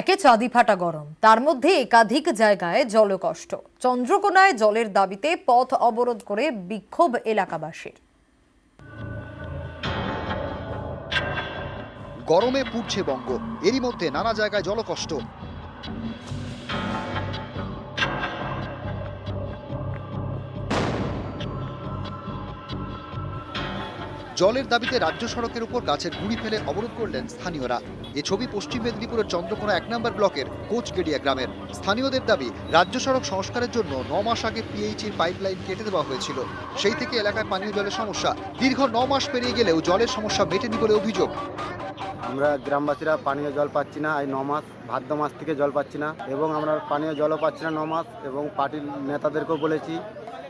একে চাঁদি ফাটা গরম, তার মধ্যে একাধিক জায়গায় জলকষ্ট। চন্দ্রকোনায় জলের দাবিতে পথ অবরোধ করে বিক্ষোভ এলাকাবাসীর। গরমে পুড়ছে বঙ্গ, এরই মধ্যে নানা জায়গায় জলকষ্ট। জলের দাবিতে রাজ্য সড়কের উপর গাছের গুঁড়ি ফেলে অবরোধ করলেন স্থানীয়রা। এ ছবি পশ্চিম মেদিনীপুরের চন্দ্রকোনা ১ নম্বর ব্লকের কোচগেড়িয়া গ্রামের। স্থানীয়দের দাবি, রাজ্য সড়ক সংস্কারের জন্য ৯ মাস আগে পিএইচির পাইপলাইন কেটে দেওয়া হয়েছিল। সেই থেকে এলাকায় পানীয় জলের সমস্যা। দীর্ঘ ৯ মাস পেরিয়ে গেলেও জলের সমস্যা মেটেনি বলে অভিযোগ। আমরা গ্রামবাসীরা পানীয় জল পাচ্ছি না, এই ৯ মাস ভাদ্র মাস থেকে জল পাচ্ছি না, এবং আমরা পানীয় জলও পাচ্ছি না ৯ মাস। এবং পার্টির নেতাদেরকেও বলেছি,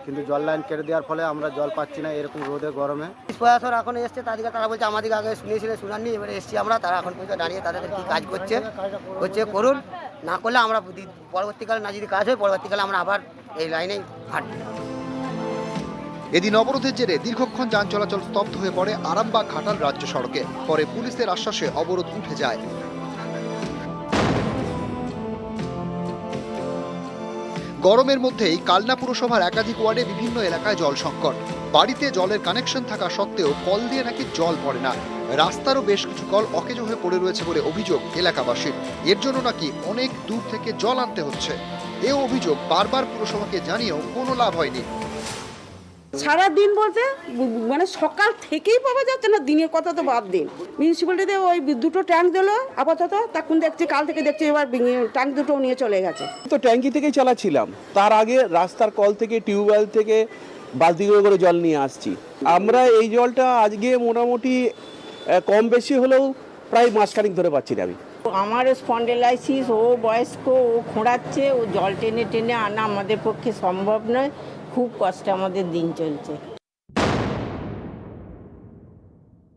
কিন্তু জল লাইন কেটে দেওয়ার ফলে আমরা জল পাচ্ছি না এরকম রোদে গরমে। প্রশাসন এখন এসছে, তাদেরকে তারা বলছে আমাদেরকে আগে শুনিয়েছিলেন, শুনাননি, এবারে এসছি আমরা। তারা এখন পর্যন্ত দাঁড়িয়ে তাদের কী কাজ করছে করুন, না করলে আমরা পরবর্তীকালে না যদি কাজ হয় পরবর্তীকালে আমরা আবার এই লাইনেই হাঁটব। এদিন অবরোধের জেরে দীর্ঘক্ষণ যান চলাচল স্তব্ধ হয়ে পড়ে আরামবাগ ঘাটাল রাজ্য সড়কে। পরে পুলিশের আশ্বাসে অবরোধ উঠে যায়। গরমের মধ্যেই কালনা পুরসভার একাধিক ওয়ার্ডে বিভিন্ন এলাকায় জল সংকট। বাড়িতে জলের কানেকশন থাকা সত্ত্বেও কল দিয়ে নাকি জল পড়ে না। রাস্তারও বেশ কিছু কল অকেজো হয়ে পড়ে রয়েছে বলে অভিযোগ এলাকাবাসীর। এর জন্য নাকি অনেক দূর থেকে জল আনতে হচ্ছে। এ অভিযোগ বারবার পুরসভাকে জানিয়েও কোনো লাভ হয়নি। সারাদিন বলতে মানে সকাল থেকেই পাওয়া যাচ্ছে না, দিনের কথা তো বাদ দিন। মিউনিসিপ্যালিটিতে ওই দুটো ট্যাঙ্ক দিল আপাতত, তখন দেখছি কাল থেকে দেখছি এবার ট্যাঙ্ক দুটো নিয়ে চলে গেছে। তো ট্যাঙ্কি থেকেই চালাচ্ছিলাম, তার আগে রাস্তার কল থেকে টিউবওয়েল থেকে বালতি করে জল নিয়ে আসছি। আমরা এই জলটা আজকে মোটামুটি কম বেশি হলেও প্রায় মাসখানিক ধরে পাচ্ছি না। আমি আমার স্পন্ডেলাইসিস, ও বয়স্ক, ও খোঁড়াচ্ছে, ও জল টেনে টেনে আনা আমাদের পক্ষে সম্ভব নয়। খুব কষ্টে আমাদের দিন চলছে।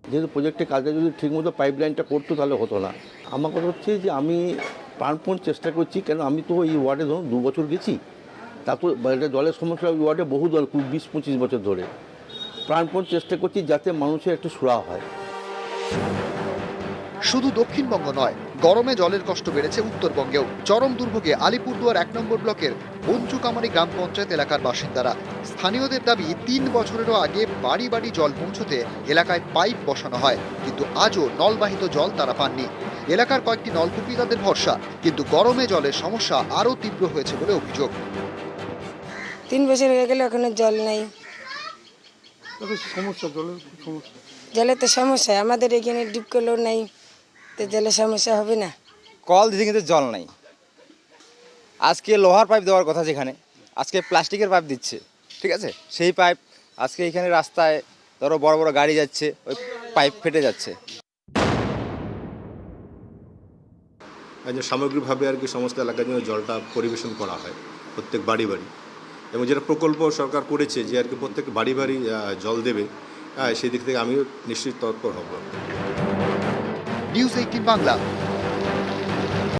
যেহেতু প্রজেক্টের কাজটা যদি ঠিকমতো পাইপলাইনটা করতো তাহলে হতো না। আমার কথা হচ্ছে যে আমি প্রাণপণ চেষ্টা করছি, কেন আমি তো এই ওয়ার্ডে ধরুন 2 বছর গেছি, তারপর জলের সমস্যা ওই ওয়ার্ডে বহু দল 20-25 বছর ধরে প্রাণপণ চেষ্টা করছি যাতে মানুষের একটু সুরাহা হয়। শুধু দক্ষিণবঙ্গ নয়, গরমে জলের কষ্ট বেড়েছে উত্তরবঙ্গেও। চরম দুর্ভোগে আলিপুরদুয়ার 1 নম্বর ব্লকের বঞ্চুকামারি গ্রাম পঞ্চায়েত এলাকার বাসিন্দারা। স্থানীয়দের দাবি, 3 বছরেরও আগে বাড়ি বাড়ি জল পৌঁছতে এলাকায় পাইপ বসানো হয়, কিন্তু আজও নলবাহিত জল তারা পাননি। এলাকার কয়েকটি নলকূপই তাদের ভরসা, কিন্তু গরমে জলের সমস্যা আরও তীব্র হয়েছে বলে অভিযোগ। 3 বছর হয়ে গেল এখনো জল নেই। জলের তো সমস্যা, আমাদের এখানে ডিপকলও নেই, তো জলের সমস্যা হবে না। কল দিতে কিন্তু জল নাই। আজকে লোহার পাইপ দেওয়ার কথা, যেখানে আজকে প্লাস্টিকের পাইপ দিচ্ছে, ঠিক আছে, সেই পাইপ আজকে এখানে রাস্তায় ধরো বড় বড় গাড়ি যাচ্ছে, ওই পাইপ ফেটে যাচ্ছে। সামগ্রিকভাবে আর কি সমস্ত এলাকার জন্য জলটা পরিবেশন করা হয় প্রত্যেক বাড়ি বাড়ি, এবং যেটা প্রকল্প সরকার করেছে যে আর কি প্রত্যেক বাড়ি বাড়ি জল দেবে, সেই দিক থেকে আমিও নিশ্চিত তৎপর হব। নিউজ 18 বাংলা।